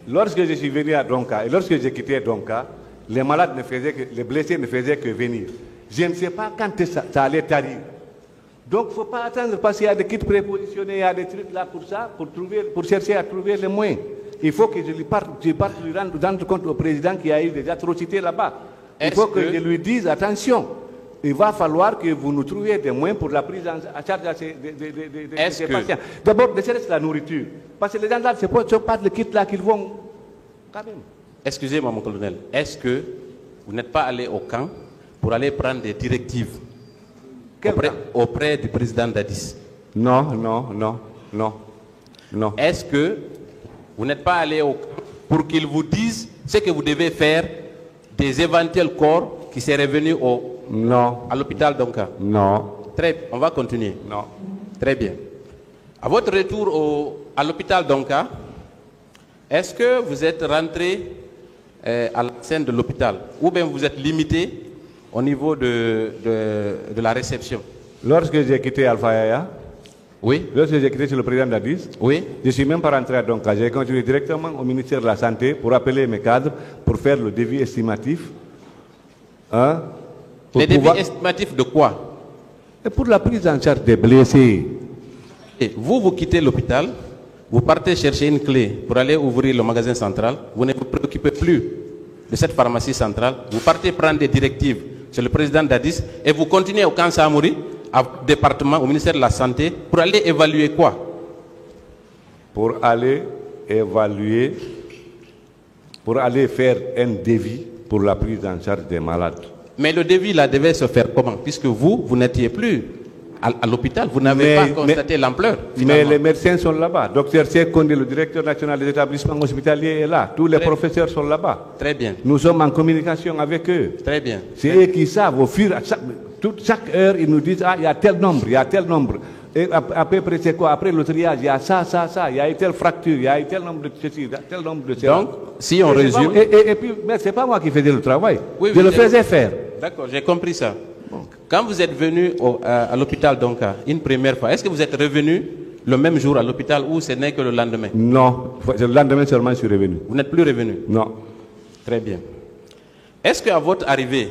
[SPEAKER 3] lorsque je suis venu à Donka et lorsque j'ai quitté Donka, les malades les blessés ne faisaient que venir. Je ne sais pas quand ça allait tarder. Donc, il ne faut pas attendre parce qu'il y a des kits prépositionnés, il y a des trucs là pour ça, pour chercher à trouver les moyens. Il faut que je parte lui rendre compte au président qu'il y a eu des atrocités là-bas. Il faut que je lui dise, attention, il va falloir que vous nous trouviez des moyens pour la prise en charge de ces patients. D'abord, ne serait-ce que la nourriture. Parce que les gens là, ce n'est pas le kit là qu'ils vont quand même.
[SPEAKER 1] Excusez-moi, mon colonel. Est-ce que vous n'êtes pas allé au camp pour aller prendre des directives auprès du président Dadis?
[SPEAKER 3] Non.
[SPEAKER 1] Est-ce que vous n'êtes pas allé au camp pour qu'ils vous disent ce que vous devez faire des éventuels corps qui seraient venus à l'hôpital Donka?
[SPEAKER 3] Non.
[SPEAKER 1] Très bien, on va continuer.
[SPEAKER 3] Non.
[SPEAKER 1] Très bien. À votre retour à l'hôpital Donka, est-ce que vous êtes rentré à la scène de l'hôpital ou bien vous êtes limité au niveau de la réception?
[SPEAKER 3] Lorsque j'ai quitté Alpha Yaya,
[SPEAKER 1] oui.
[SPEAKER 3] Lorsque j'ai quitté chez le président Dadis,
[SPEAKER 1] oui.
[SPEAKER 3] Je ne suis même pas rentré à Donka. J'ai continué directement au ministère de la Santé pour appeler mes cadres pour faire le devis estimatif. Hein,
[SPEAKER 1] les devis estimatifs de quoi?
[SPEAKER 3] Et pour la prise en charge des blessés.
[SPEAKER 1] Et vous quittez l'hôpital, vous partez chercher une clé pour aller ouvrir le magasin central, vous ne vous préoccupez plus de cette pharmacie centrale, vous partez prendre des directives chez le président Dadis et vous continuez au camp Samouri, au département, au ministère de la Santé, pour aller évaluer quoi?
[SPEAKER 3] Pour aller évaluer, pour aller faire un devis pour la prise en charge des malades.
[SPEAKER 1] Mais le devis là devait se faire comment? Puisque vous n'étiez plus à l'hôpital, vous n'avez pas constaté l'ampleur.
[SPEAKER 3] Mais les médecins sont là-bas. Docteur Sekondi, le directeur national des établissements hospitaliers est là. Tous les professeurs sont là-bas.
[SPEAKER 1] Très bien.
[SPEAKER 3] Nous sommes en communication avec eux.
[SPEAKER 1] Très bien.
[SPEAKER 3] C'est eux qui savent au fur chaque heure, ils nous disent il y a tel nombre, il y a tel nombre. Et après, c'est quoi? Après le triage, il y a ça, il y a telle fracture, il y a tel nombre de ceci, tel nombre de cela.
[SPEAKER 1] Donc, si on résume...
[SPEAKER 3] Et puis, mais ce n'est pas moi qui faisais le travail.
[SPEAKER 1] Oui,
[SPEAKER 3] je le faisais faire.
[SPEAKER 1] D'accord, j'ai compris ça. Bon. Quand vous êtes venu à l'hôpital Donka une première fois, est-ce que vous êtes revenu le même jour à l'hôpital ou ce n'est que le lendemain? Non,
[SPEAKER 3] le lendemain seulement je suis revenu.
[SPEAKER 1] Vous n'êtes plus revenu?
[SPEAKER 3] Non.
[SPEAKER 1] Très bien. Est-ce qu'à votre arrivée,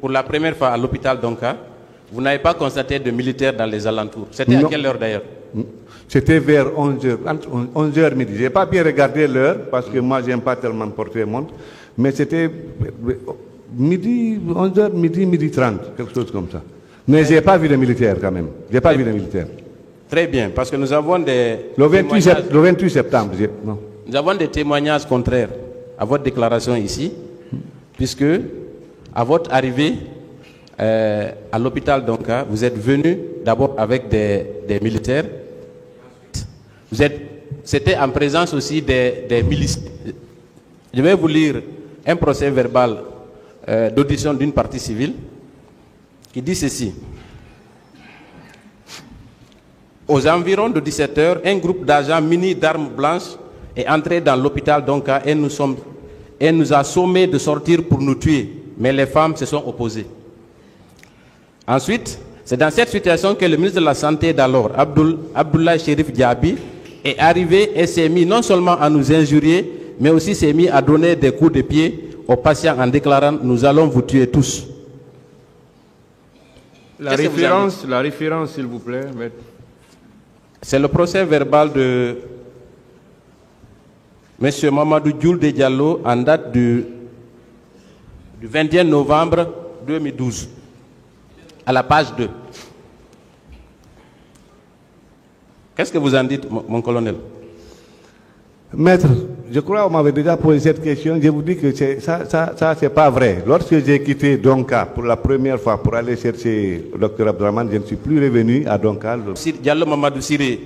[SPEAKER 1] pour la première fois à l'hôpital Donka, vous n'avez pas constaté de militaires dans les alentours? C'était à quelle heure d'ailleurs?
[SPEAKER 3] C'était vers 11h, entre 11h midi. Je n'ai pas bien regardé l'heure parce que moi je n'aime pas tellement porter montre, mais c'était midi, 11h, midi 30, quelque chose comme ça. Mais je n'ai pas vu de militaires quand même. Je n'ai pas vu de militaires.
[SPEAKER 1] Très bien, parce que nous avons des...
[SPEAKER 3] Le 28 septembre, non.
[SPEAKER 1] Nous avons des témoignages contraires à votre déclaration ici, puisque à votre arrivée à l'hôpital Donka, vous êtes venu d'abord avec des militaires. C'était en présence aussi des milices. Je vais vous lire un procès verbal d'audition d'une partie civile qui dit ceci. Aux environs de 17 h, un groupe d'agents munis d'armes blanches est entré dans l'hôpital Donka et nous a sommés de sortir pour nous tuer, mais les femmes se sont opposées. Ensuite, c'est dans cette situation que le ministre de la Santé d'alors, Abdoulaye Chérif Diaby, est arrivé et s'est mis non seulement à nous injurier, mais aussi s'est mis à donner des coups de pied aux patients en déclarant « Nous allons vous tuer tous ».
[SPEAKER 4] La référence, s'il vous plaît, maître.
[SPEAKER 1] C'est le procès verbal de M. Mamadou Dioul de Diallo en date du 21 novembre 2012, à la page 2. Qu'est-ce que vous en dites, mon colonel?
[SPEAKER 3] Maître, je crois qu'on m'avait déjà posé cette question. Je vous dis que ça c'est pas vrai. Lorsque j'ai quitté Donka pour la première fois pour aller chercher le docteur Abdraman, je ne suis plus revenu à Donka.
[SPEAKER 1] Diallo Mamadou Siré,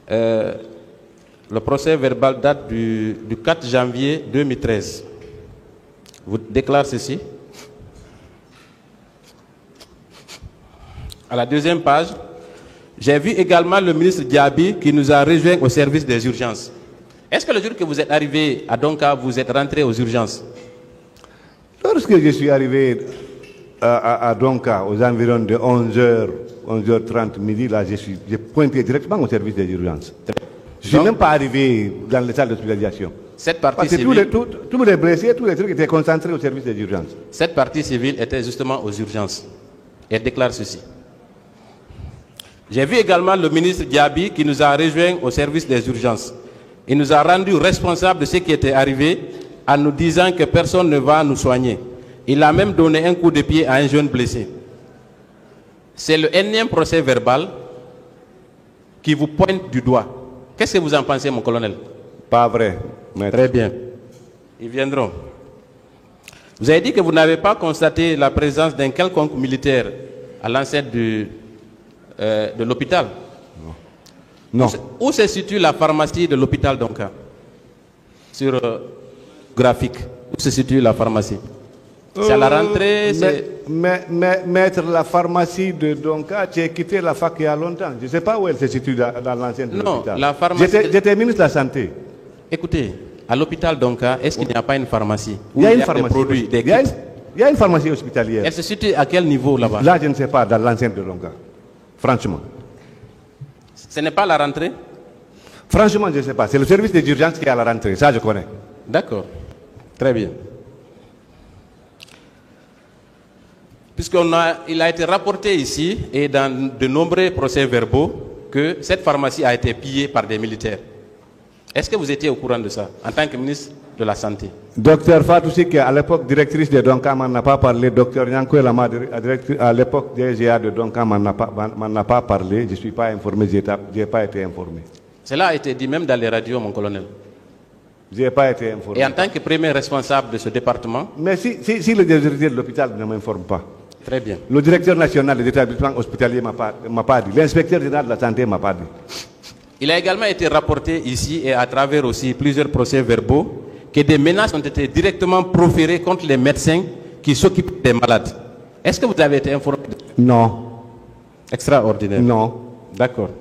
[SPEAKER 1] le procès verbal date du 4 janvier 2013. Vous déclarez ceci. À la deuxième page, j'ai vu également le ministre Diaby qui nous a rejoints au service des urgences. Est-ce que le jour que vous êtes arrivé à Donka, vous êtes rentré aux urgences?
[SPEAKER 3] Lorsque je suis arrivé à Donka, aux environs de 11h, 11h30, midi, là, j'ai pointé directement au service des urgences. Je ne suis même pas arrivé dans les salles d'hospitalisation.
[SPEAKER 1] Cette partie
[SPEAKER 3] Parce que
[SPEAKER 1] civile,
[SPEAKER 3] tous les blessés, tous les trucs étaient concentrés au service des urgences.
[SPEAKER 1] Cette partie civile était justement aux urgences. Elle déclare ceci. J'ai vu également le ministre Diaby qui nous a rejoints au service des urgences. Il nous a rendus responsables de ce qui était arrivé en nous disant que personne ne va nous soigner. Il a même donné un coup de pied à un jeune blessé. c'est le énième procès verbal qui vous pointe du doigt. Qu'est-ce que vous en pensez, mon colonel?
[SPEAKER 3] Pas vrai, maître.
[SPEAKER 1] Très bien. Ils viendront. Vous avez dit que vous n'avez pas constaté la présence d'un quelconque militaire à l'enceinte de l'hôpital.
[SPEAKER 3] Non.
[SPEAKER 1] Où se situe la pharmacie de l'hôpital Donka? Sur graphique. Où se situe la pharmacie? C'est à la rentrée.
[SPEAKER 3] Maître, la pharmacie de Donka, j'ai quitté la fac il y a longtemps. Je ne sais pas où elle se situe dans l'ancienne de l'hôpital.
[SPEAKER 1] Non, la pharmacie.
[SPEAKER 3] J'étais ministre de la Santé.
[SPEAKER 1] Écoutez, à l'hôpital Donka, est-ce qu'il n'y a pas une pharmacie?
[SPEAKER 3] Il y a une
[SPEAKER 1] des
[SPEAKER 3] pharmacie.
[SPEAKER 1] produits, des
[SPEAKER 3] Il y
[SPEAKER 1] kits?
[SPEAKER 3] a une pharmacie hospitalière.
[SPEAKER 1] Elle se situe à quel niveau là-bas?
[SPEAKER 3] Là, je ne sais pas, dans l'ancienne de Donka. Franchement.
[SPEAKER 1] Ce n'est pas la rentrée?
[SPEAKER 3] Franchement, je ne sais pas. C'est le service des urgences qui est à la rentrée. Ça, je connais.
[SPEAKER 1] D'accord. Très bien. Il a été rapporté ici et dans de nombreux procès-verbaux que cette pharmacie a été pillée par des militaires. Est-ce que vous étiez au courant de ça en tant que ministre de la Santé?
[SPEAKER 3] Docteur Fatoussi, qui à l'époque directrice de Donka, m'en a pas parlé. Docteur Nyanko Lama, à l'époque DGA de Donka, m'en a pas parlé. Je ne suis pas informé, je n'ai pas été informé.
[SPEAKER 1] Cela a été dit même dans les radios, mon colonel.
[SPEAKER 3] Je n'ai pas été informé.
[SPEAKER 1] Et en tant que premier responsable de ce département?
[SPEAKER 3] Mais si le directeur de l'hôpital ne m'informe pas.
[SPEAKER 1] Très bien.
[SPEAKER 3] Le directeur national des établissements hospitaliers ne m'a pas dit. L'inspecteur général de la santé ne m'a pas dit.
[SPEAKER 1] Il a également été rapporté ici et à travers aussi plusieurs procès-verbaux que des menaces ont été directement proférées contre les médecins qui s'occupent des malades. Est-ce que vous avez été informé?
[SPEAKER 3] Non.
[SPEAKER 1] Extraordinaire.
[SPEAKER 3] Non.
[SPEAKER 1] D'accord.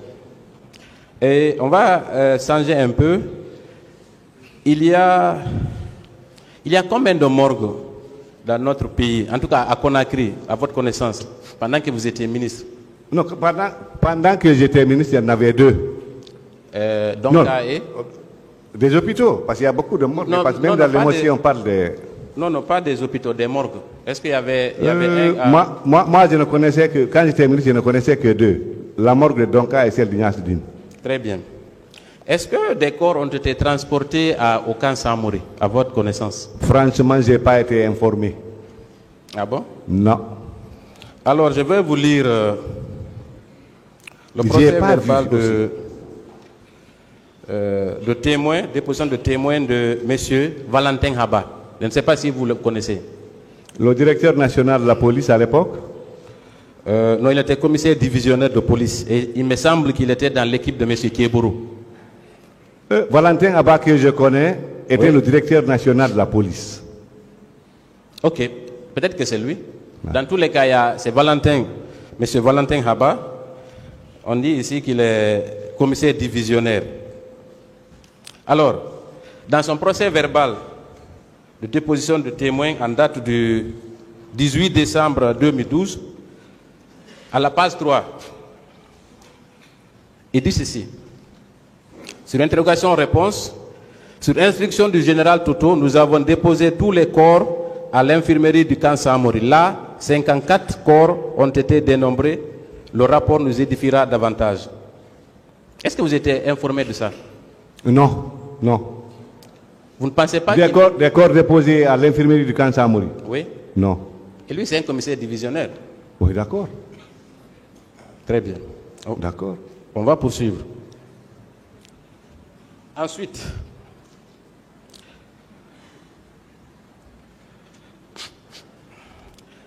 [SPEAKER 1] Et on va changer un peu. Il y a combien de morgues dans notre pays, en tout cas à Conakry, à votre connaissance, pendant que vous étiez ministre?
[SPEAKER 3] Non, pendant que j'étais ministre, il y en avait deux. Des hôpitaux, parce qu'il y a beaucoup de morgues. Parce que même dans l'émotion, on parle de...
[SPEAKER 1] Non, pas des hôpitaux, des morgues. Est-ce qu'il y avait un...
[SPEAKER 3] Moi, je ne connaissais que... Quand j'étais ministre, je ne connaissais que deux. La morgue de Donka et celle d'Ignace-Dine.
[SPEAKER 1] Très bien. Est-ce que des corps ont été transportés au camp Samori, à votre connaissance?
[SPEAKER 3] Franchement, je n'ai pas été informé.
[SPEAKER 1] Ah bon?
[SPEAKER 3] Non.
[SPEAKER 1] Alors, je vais vous lire le procès verbal de témoin, déposition de témoin de M. Valentin Haba. Je ne sais pas si vous le connaissez.
[SPEAKER 3] Le directeur national de la police à l'époque?
[SPEAKER 1] Non, il était commissaire divisionnaire de police. Et il me semble qu'il était dans l'équipe de M. Kiebourou.
[SPEAKER 3] Valentin Haba, que je connais, était le directeur national de la police.
[SPEAKER 1] Ok, peut-être que c'est lui. Dans tous les cas, c'est Valentin, M. Valentin Haba. On dit ici qu'il est commissaire divisionnaire. Alors, dans son procès verbal de déposition de témoin en date du 18 décembre 2012, à la page 3, il dit ceci. Sur interrogation-réponse, sur instruction du général Toto, nous avons déposé tous les corps à l'infirmerie du camp Samori. Là, 54 corps ont été dénombrés. Le rapport nous édifiera davantage. Est-ce que vous étiez informé de ça?
[SPEAKER 3] Non, non.
[SPEAKER 1] Vous ne pensez pas
[SPEAKER 3] des corps déposés à l'infirmerie du camp Samori?
[SPEAKER 1] Oui.
[SPEAKER 3] Non.
[SPEAKER 1] Et lui, c'est un commissaire divisionnaire.
[SPEAKER 3] Oui, d'accord.
[SPEAKER 1] Très bien.
[SPEAKER 3] D'accord.
[SPEAKER 1] On va poursuivre. Ensuite,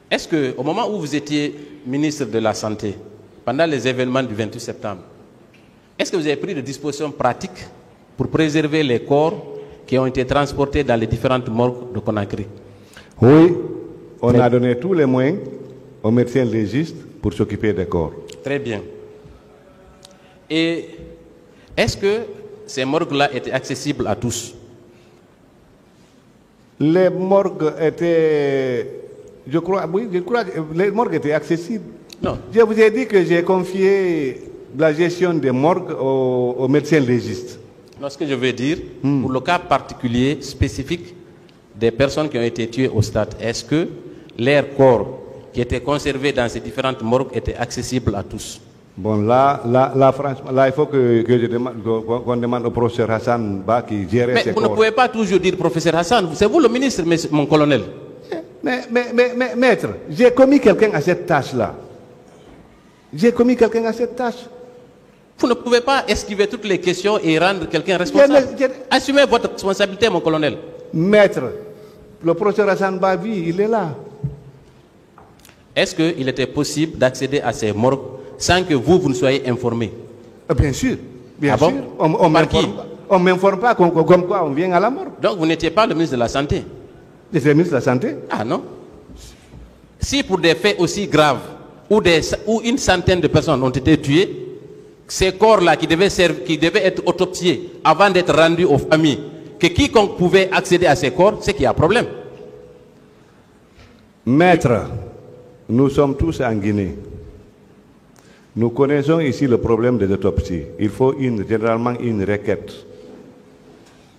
[SPEAKER 1] est-ce qu'au moment où vous étiez ministre de la Santé, pendant les événements du 28 septembre, est-ce que vous avez pris des dispositions pratiques pour préserver les corps qui ont été transportés dans les différentes morgues de Conakry?
[SPEAKER 3] Oui, on a donné tous les moyens aux médecins légistes pour s'occuper des corps.
[SPEAKER 1] Très bien. Et est-ce que ces morgues-là étaient accessibles à tous?
[SPEAKER 3] Les morgues étaient... Je crois que les morgues étaient accessibles.
[SPEAKER 1] Non.
[SPEAKER 3] Je vous ai dit que j'ai confié la gestion des morgues aux médecins légistes.
[SPEAKER 1] Non, ce que je veux dire, pour le cas particulier, spécifique des personnes qui ont été tuées au stade, est-ce que leurs corps qui étaient conservés dans ces différentes morgues étaient accessibles à tous?
[SPEAKER 3] Bon, là, franchement, là, il faut qu'on demande au professeur Hassan Ba qui gérait ces corps.
[SPEAKER 1] Mais vous ne pouvez pas toujours dire professeur Hassan, c'est vous le ministre, mon colonel.
[SPEAKER 3] Mais maître, j'ai commis quelqu'un à cette tâche-là. J'ai commis quelqu'un à cette tâche.
[SPEAKER 1] Vous ne pouvez pas esquiver toutes les questions et rendre quelqu'un responsable. Assumez votre responsabilité, mon colonel.
[SPEAKER 3] Maître, le professeur Hassan Bavi, il est là.
[SPEAKER 1] Est-ce qu'il était possible d'accéder à ces morgues sans que vous ne soyez informé?
[SPEAKER 3] Bien sûr. Bien
[SPEAKER 1] Ah
[SPEAKER 3] sûr.
[SPEAKER 1] bon? Par qui?
[SPEAKER 3] On ne m'informe pas comme quoi on vient à la morgue.
[SPEAKER 1] Donc vous n'étiez pas le ministre de la Santé?
[SPEAKER 3] J'étais le ministre de la Santé.
[SPEAKER 1] Ah non. Si pour des faits aussi graves, où une centaine de personnes ont été tuées, ces corps-là qui devaient être autopsiés avant d'être rendus aux familles, que quiconque pouvait accéder à ces corps, c'est qu'il y a un problème.
[SPEAKER 3] Maître, nous sommes tous en Guinée. Nous connaissons ici le problème des autopsies. Il faut généralement une requête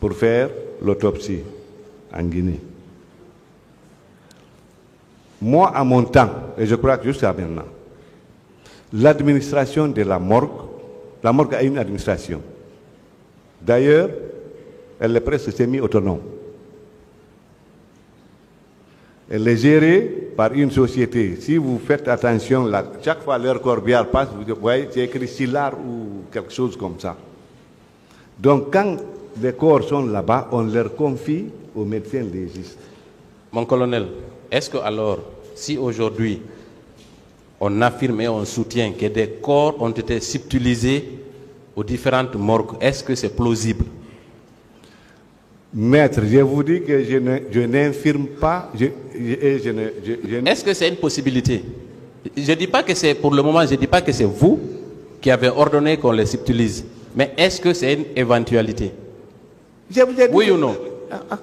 [SPEAKER 3] pour faire l'autopsie en Guinée. Moi, à mon temps, et je crois que jusqu'à maintenant, l'administration de la morgue a une administration. D'ailleurs, elle est presque semi-autonome. Elle est gérée par une société. Si vous faites attention, là, chaque fois leur corbière passe, vous voyez, c'est écrit Silar ou quelque chose comme ça. Donc, quand les corps sont là-bas, on leur confie aux médecins légistes.
[SPEAKER 1] Mon colonel, est-ce que alors, si aujourd'hui, on affirme et on soutient que des corps ont été subtilisés aux différentes morgues, est-ce que c'est plausible?
[SPEAKER 3] Maître, je vous dis que je n'infirme pas.
[SPEAKER 1] Est-ce que c'est une possibilité? Je ne dis pas que c'est, pour le moment, je ne dis pas que c'est vous qui avez ordonné qu'on les subtilise. Mais est-ce que c'est une éventualité?
[SPEAKER 3] Je vous ai dit
[SPEAKER 1] oui ou non?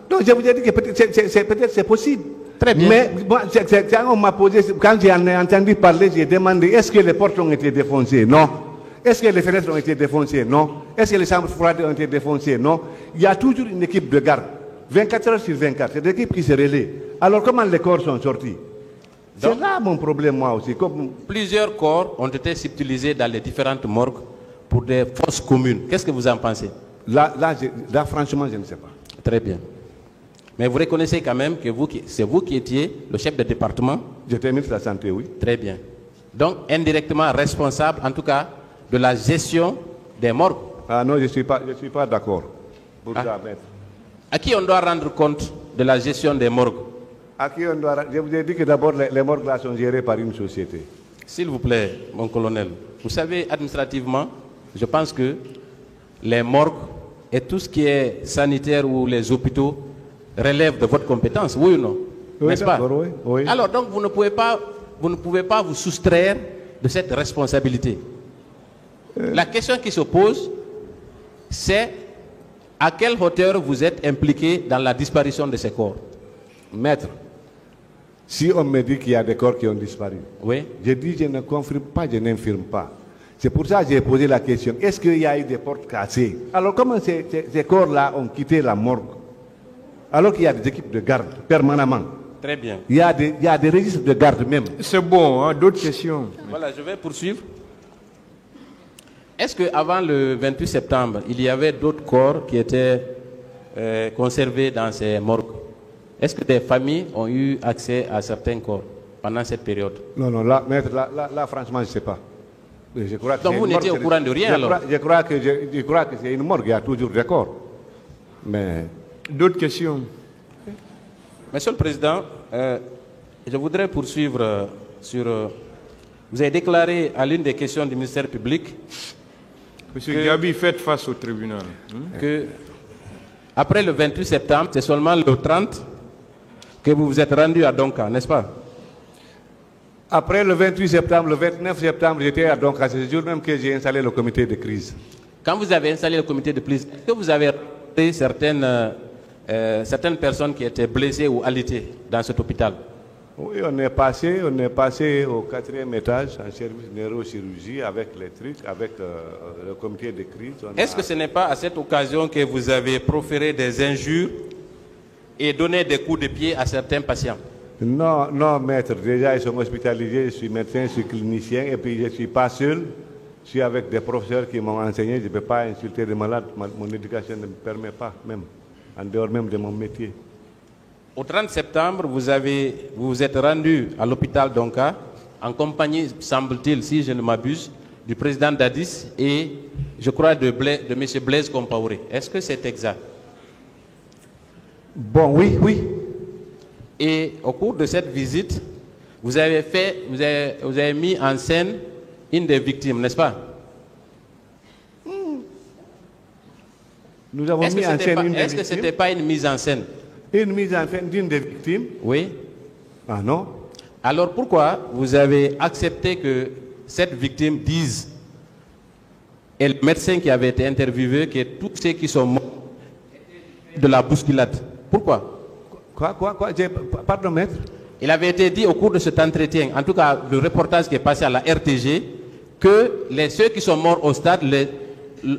[SPEAKER 3] Non, je vous ai dit que peut-être c'est possible.
[SPEAKER 1] Très bien.
[SPEAKER 3] Mais bon, on m'a posé, quand j'en ai entendu parler, j'ai demandé est-ce que les portes ont été défoncées? Non. Est-ce que les fenêtres ont été défoncées? Non. Est-ce que les chambres froides ont été défoncées? Non. Il y a toujours une équipe de garde. 24 heures sur 24. C'est l'équipe qui se relaie. Alors comment les corps sont sortis? C'est là mon problème, moi aussi.
[SPEAKER 1] Plusieurs corps ont été subtilisés dans les différentes morgues pour des fosses communes. Qu'est-ce que vous en pensez?
[SPEAKER 3] Là, franchement, je ne sais pas.
[SPEAKER 1] Très bien. Mais vous reconnaissez quand même que c'est vous qui étiez le chef de département?
[SPEAKER 3] J'étais ministre de la Santé, oui.
[SPEAKER 1] Très bien. Donc, indirectement responsable, en tout cas, de la gestion des morgues.
[SPEAKER 3] Ah non, je ne suis pas d'accord pour ça, maître.
[SPEAKER 1] À qui on doit rendre compte de la gestion des morgues?
[SPEAKER 3] À qui on doit... Je vous ai dit que d'abord, les morgues là sont gérées par une société.
[SPEAKER 1] S'il vous plaît, mon colonel, vous savez, administrativement, je pense que les morgues et tout ce qui est sanitaire ou les hôpitaux relèvent de votre compétence, oui ou non?
[SPEAKER 3] Oui,
[SPEAKER 1] n'est-ce pas?
[SPEAKER 3] Oui, oui.
[SPEAKER 1] Alors, donc, vous ne pouvez pas vous soustraire de cette responsabilité. La question qui se pose, c'est à quelle hauteur vous êtes impliqué dans la disparition de ces corps?
[SPEAKER 3] Maître, si on me dit qu'il y a des corps qui ont disparu,
[SPEAKER 1] oui.
[SPEAKER 3] Je dis je ne confirme pas, je n'infirme pas. C'est pour ça que j'ai posé la question, est-ce qu'il y a eu des portes cassées? Alors comment ces corps-là ont quitté la morgue? Alors qu'il y a des équipes de garde permanemment.
[SPEAKER 1] Très bien.
[SPEAKER 3] Il y a des registres de garde même.
[SPEAKER 4] C'est bon, hein? D'autres questions?
[SPEAKER 1] Voilà, je vais poursuivre. Est-ce qu'avant le 28 septembre, il y avait d'autres corps qui étaient conservés dans ces morgues? Est-ce que des familles ont eu accès à certains corps pendant cette période?
[SPEAKER 3] Non, là, maître, là franchement, je ne sais pas. Je crois que
[SPEAKER 1] donc vous n'étiez au courant de rien alors?
[SPEAKER 3] Je crois que c'est une morgue, il y a toujours des corps. Mais...
[SPEAKER 4] D'autres questions?
[SPEAKER 1] Monsieur le Président, je voudrais poursuivre sur... vous avez déclaré à l'une des questions du ministère public...
[SPEAKER 4] Monsieur Gabi, faites face au tribunal.
[SPEAKER 1] Que après le 28 septembre, c'est seulement le 30 que vous vous êtes rendu à Donka, n'est-ce pas?
[SPEAKER 3] Après le 28 septembre, le 29 septembre, j'étais à Donka. C'est ce jour même que j'ai installé le comité de crise.
[SPEAKER 1] Quand vous avez installé le comité de crise, est-ce que vous avez rencontré certaines personnes qui étaient blessées ou alitées dans cet hôpital?
[SPEAKER 3] Oui, on est passé au 4e étage en service neurochirurgie avec les trucs, avec le comité de crise.
[SPEAKER 1] Est-ce que ce n'est pas à cette occasion que vous avez proféré des injures et donné des coups de pied à certains patients?
[SPEAKER 3] Non, maître. Déjà, ils sont hospitalisés. Je suis médecin, je suis clinicien et puis je ne suis pas seul. Je suis avec des professeurs qui m'ont enseigné. Je ne peux pas insulter des malades. Mon éducation ne me permet pas, même, en dehors même de mon métier.
[SPEAKER 1] Au 30 septembre, vous vous êtes rendu à l'hôpital Donka en compagnie, semble-t-il, si je ne m'abuse, du président Dadis et, je crois, de M. Blaise Compaoré. Est-ce que c'est exact?
[SPEAKER 3] Bon, oui, oui.
[SPEAKER 1] Et au cours de cette visite, vous avez mis en scène une des victimes, n'est-ce pas?
[SPEAKER 3] Nous avons mis en scène une des victimes.
[SPEAKER 1] Est-ce que ce n'était pas une mise en scène?
[SPEAKER 3] Une mise en scène d'une des victimes?
[SPEAKER 1] Oui.
[SPEAKER 3] Ah non.
[SPEAKER 1] Alors pourquoi vous avez accepté que cette victime dise, et le médecin qui avait été interviewé, que tous ceux qui sont morts étaient de la bousculade? Pourquoi?
[SPEAKER 3] Quoi? Pardon, maître?
[SPEAKER 1] Il avait été dit au cours de cet entretien, en tout cas le reportage qui est passé à la RTG, que ceux qui sont morts au stade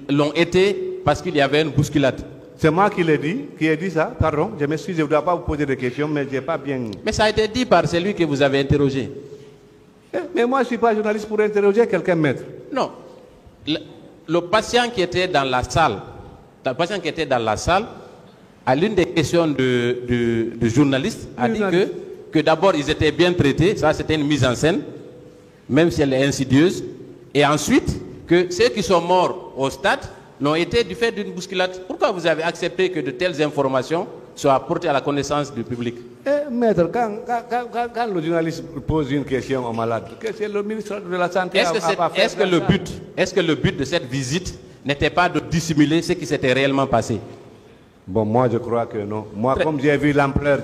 [SPEAKER 1] l'ont été parce qu'il y avait une bousculade.
[SPEAKER 3] C'est moi qui l'ai dit, qui ai dit ça, pardon, je m'excuse, je ne dois pas vous poser de questions, mais je n'ai pas bien...
[SPEAKER 1] Mais ça a été dit par celui que vous avez interrogé.
[SPEAKER 3] Mais moi, je ne suis pas journaliste pour interroger quelqu'un, maître.
[SPEAKER 1] Non. Le patient qui était dans la salle, à l'une des questions du journaliste, a dit que d'abord ils étaient bien traités, ça c'était une mise en scène, même si elle est insidieuse, et ensuite que ceux qui sont morts au stade n'ont été du fait d'une bousculade. Pourquoi vous avez accepté que de telles informations soient portées à la connaissance du public?
[SPEAKER 3] Maître, quand le journaliste pose une question au malade, que c'est le ministre de la Santé
[SPEAKER 1] est-ce que le but de cette visite n'était pas de dissimuler ce qui s'était réellement passé?
[SPEAKER 3] Bon, moi je crois que non. Moi, comme j'ai vu l'ampleur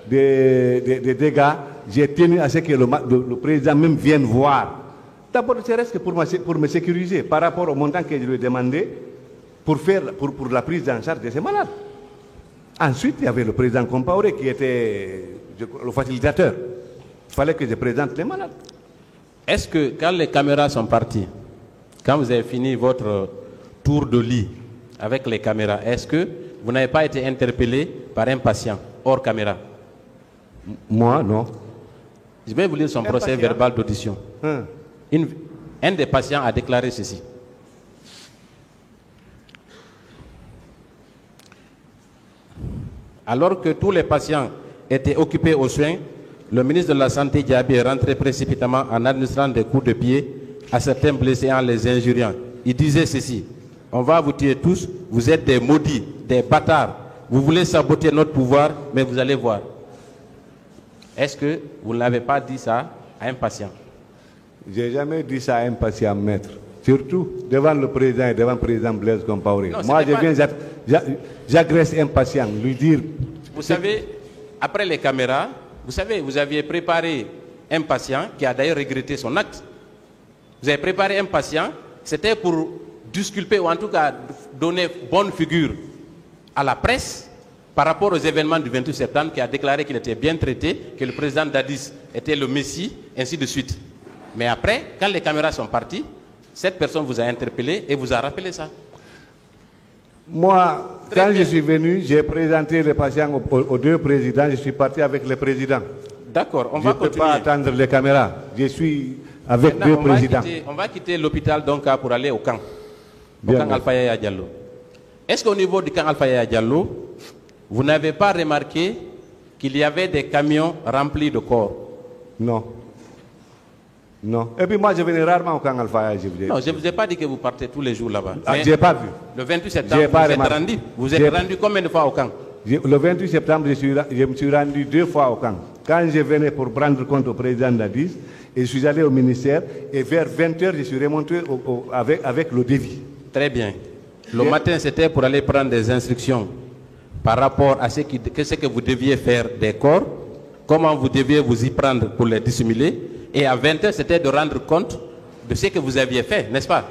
[SPEAKER 3] des dégâts, j'ai tenu à ce que le président même vienne voir. D'abord, c'est reste que pour me sécuriser par rapport au montant que je lui ai demandé pour la prise en charge de ces malades. Ensuite, il y avait le président Compaoré qui était le facilitateur. Il fallait que je présente les malades.
[SPEAKER 1] Est-ce que quand les caméras sont parties, quand vous avez fini votre tour de lit avec les caméras, est-ce que vous n'avez pas été interpellé par un patient hors caméra?
[SPEAKER 3] Moi, non.
[SPEAKER 1] Je vais vous lire son procès verbal d'audition. Un des patients a déclaré ceci. Alors que tous les patients étaient occupés aux soins, le ministre de la Santé, Diaby, est rentré précipitamment en administrant des coups de pied à certains blessés en les injuriant. Il disait ceci: on va vous tuer tous, vous êtes des maudits, des bâtards. Vous voulez saboter notre pouvoir, mais vous allez voir. Est-ce que vous n'avez pas dit ça à un patient?
[SPEAKER 3] Je n'ai jamais dit ça à un patient, maître. Surtout devant le président et devant le président Blaise Compaoré. Moi, j'agresse un patient, lui dire...
[SPEAKER 1] Vous savez, après les caméras, vous aviez préparé un patient qui a d'ailleurs regretté son acte. Vous avez préparé un patient, c'était pour disculper ou en tout cas donner bonne figure à la presse par rapport aux événements du 28 septembre, qui a déclaré qu'il était bien traité, que le président Dadis était le messie, ainsi de suite. Mais après, quand les caméras sont parties, cette personne vous a interpellé et vous a rappelé ça.
[SPEAKER 3] Moi, quand je suis venu, j'ai présenté les patients aux deux présidents, je suis parti avec le président.
[SPEAKER 1] D'accord, on va continuer.
[SPEAKER 3] Je ne peux pas attendre les caméras, je suis avec deux présidents.
[SPEAKER 1] On va quitter l'hôpital donc pour aller au camp. Au camp Alpha Yaya Diallo. Est-ce qu'au niveau du camp Alpha Yaya Diallo, vous n'avez pas remarqué qu'il y avait des camions remplis de corps?
[SPEAKER 3] Non. Non. Et puis moi, je venais rarement au camp Alpha Yaya.
[SPEAKER 1] Non, je ne vous ai pas dit que vous partez tous les jours là-bas.
[SPEAKER 3] Ah, je n'ai pas vu.
[SPEAKER 1] Le 28 septembre, vous êtes rendu combien de fois au camp?
[SPEAKER 3] Le 28 septembre, je me suis rendu 2 fois au camp. Quand je venais pour prendre compte au président Dadis, et je suis allé au ministère, et vers 20h, je suis remonté avec le devis.
[SPEAKER 1] Très bien. Le matin, c'était pour aller prendre des instructions par rapport à ce que vous deviez faire des corps, comment vous deviez vous y prendre pour les dissimuler, et à 20h, c'était de rendre compte de ce que vous aviez fait, n'est-ce pas?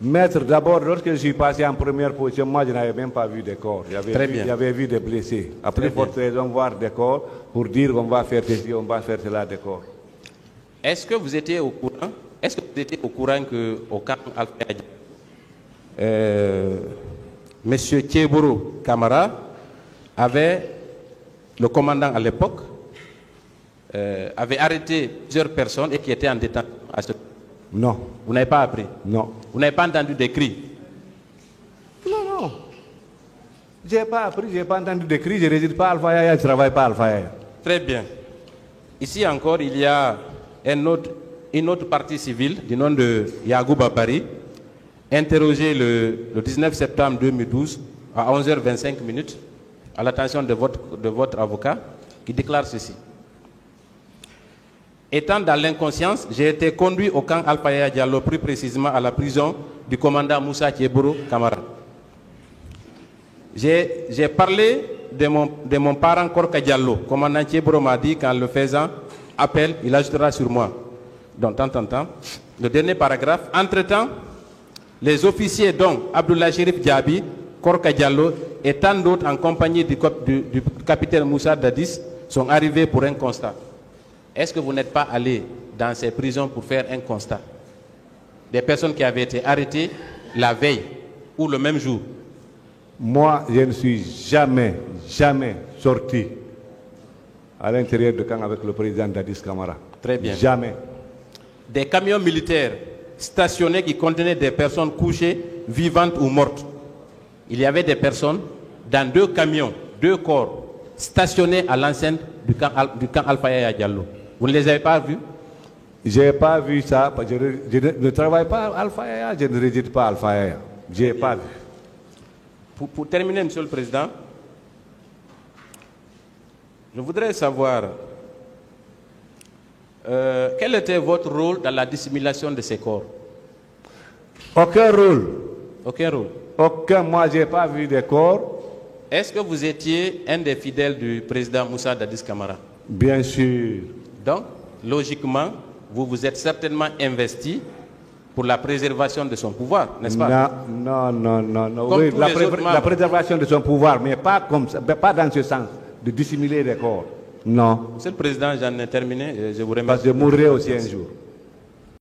[SPEAKER 3] Maître, d'abord, lorsque je suis passé en première position, moi, je n'avais même pas vu des corps. J'avais vu des blessés. Après, pour raison, voir des corps pour dire qu'on va faire ceci, on va faire cela, des corps.
[SPEAKER 1] Est-ce que vous étiez au courant? Est-ce que vous étiez au courant qu'au camp Alpha Monsieur Thiebourou Camara avait, le commandant à l'époque, avait arrêté plusieurs personnes et qui étaient en détention à ce...
[SPEAKER 3] Non.
[SPEAKER 1] Vous n'avez pas appris?
[SPEAKER 3] Non.
[SPEAKER 1] Vous n'avez pas entendu des cris?
[SPEAKER 3] Non. Je n'ai pas appris, je n'ai pas entendu des cris, je ne réside pas à Alpha Yaya, je ne travaille pas à Alpha Yaya.
[SPEAKER 1] Très bien. Ici encore, il y a une autre partie civile du nom de Yagou Babari, interrogé le 19 septembre 2012 à 11h25 à l'attention de votre avocat, qui déclare ceci. Étant dans l'inconscience, j'ai été conduit au camp Alpha Yaya Diallo, plus précisément à la prison du commandant Moussa Thieboro Camara. J'ai parlé de mon parent Korka Diallo. Commandant Thieboro m'a dit qu'en le faisant appel, il ajoutera sur moi. Donc, le dernier paragraphe. Entre-temps, les officiers dont Abdullah Sherif Diaby, Korka Diallo et tant d'autres en compagnie du capitaine Moussa Dadis sont arrivés pour un constat. Est-ce que vous n'êtes pas allé dans ces prisons pour faire un constat? Des personnes qui avaient été arrêtées la veille ou le même jour.
[SPEAKER 3] Moi, je ne suis jamais sorti à l'intérieur du camp avec le président Dadis Camara.
[SPEAKER 1] Très bien.
[SPEAKER 3] Jamais.
[SPEAKER 1] Des camions militaires stationnés qui contenaient des personnes couchées, vivantes ou mortes. Il y avait des personnes dans 2 camions, 2 corps, stationnés à l'enceinte du camp Alpha Yaya Diallo. Vous ne les avez pas vus?
[SPEAKER 3] Je n'ai pas vu ça. Je ne travaille pas à Alpha Yaya, je ne réside pas à Alpha Yaya. Je n'ai pas vu.
[SPEAKER 1] Pour terminer, Monsieur le Président, je voudrais savoir quel était votre rôle dans la dissimulation de ces corps?
[SPEAKER 3] Aucun rôle.
[SPEAKER 1] Aucun rôle.
[SPEAKER 3] Aucun. Moi, je n'ai pas vu de corps.
[SPEAKER 1] Est-ce que vous étiez un des fidèles du président Moussa Dadis Camara?
[SPEAKER 3] Bien sûr.
[SPEAKER 1] Donc, logiquement, vous vous êtes certainement investi pour la préservation de son pouvoir, n'est-ce pas?
[SPEAKER 3] Non.
[SPEAKER 1] Comme
[SPEAKER 3] Oui,
[SPEAKER 1] tous les autres
[SPEAKER 3] la préservation de son pouvoir, mais pas comme ça, pas dans ce sens, de dissimuler les corps. Non.
[SPEAKER 1] Monsieur le Président, j'en ai terminé. Je vous remercie.
[SPEAKER 3] Parce que je mourrai aussi un jour.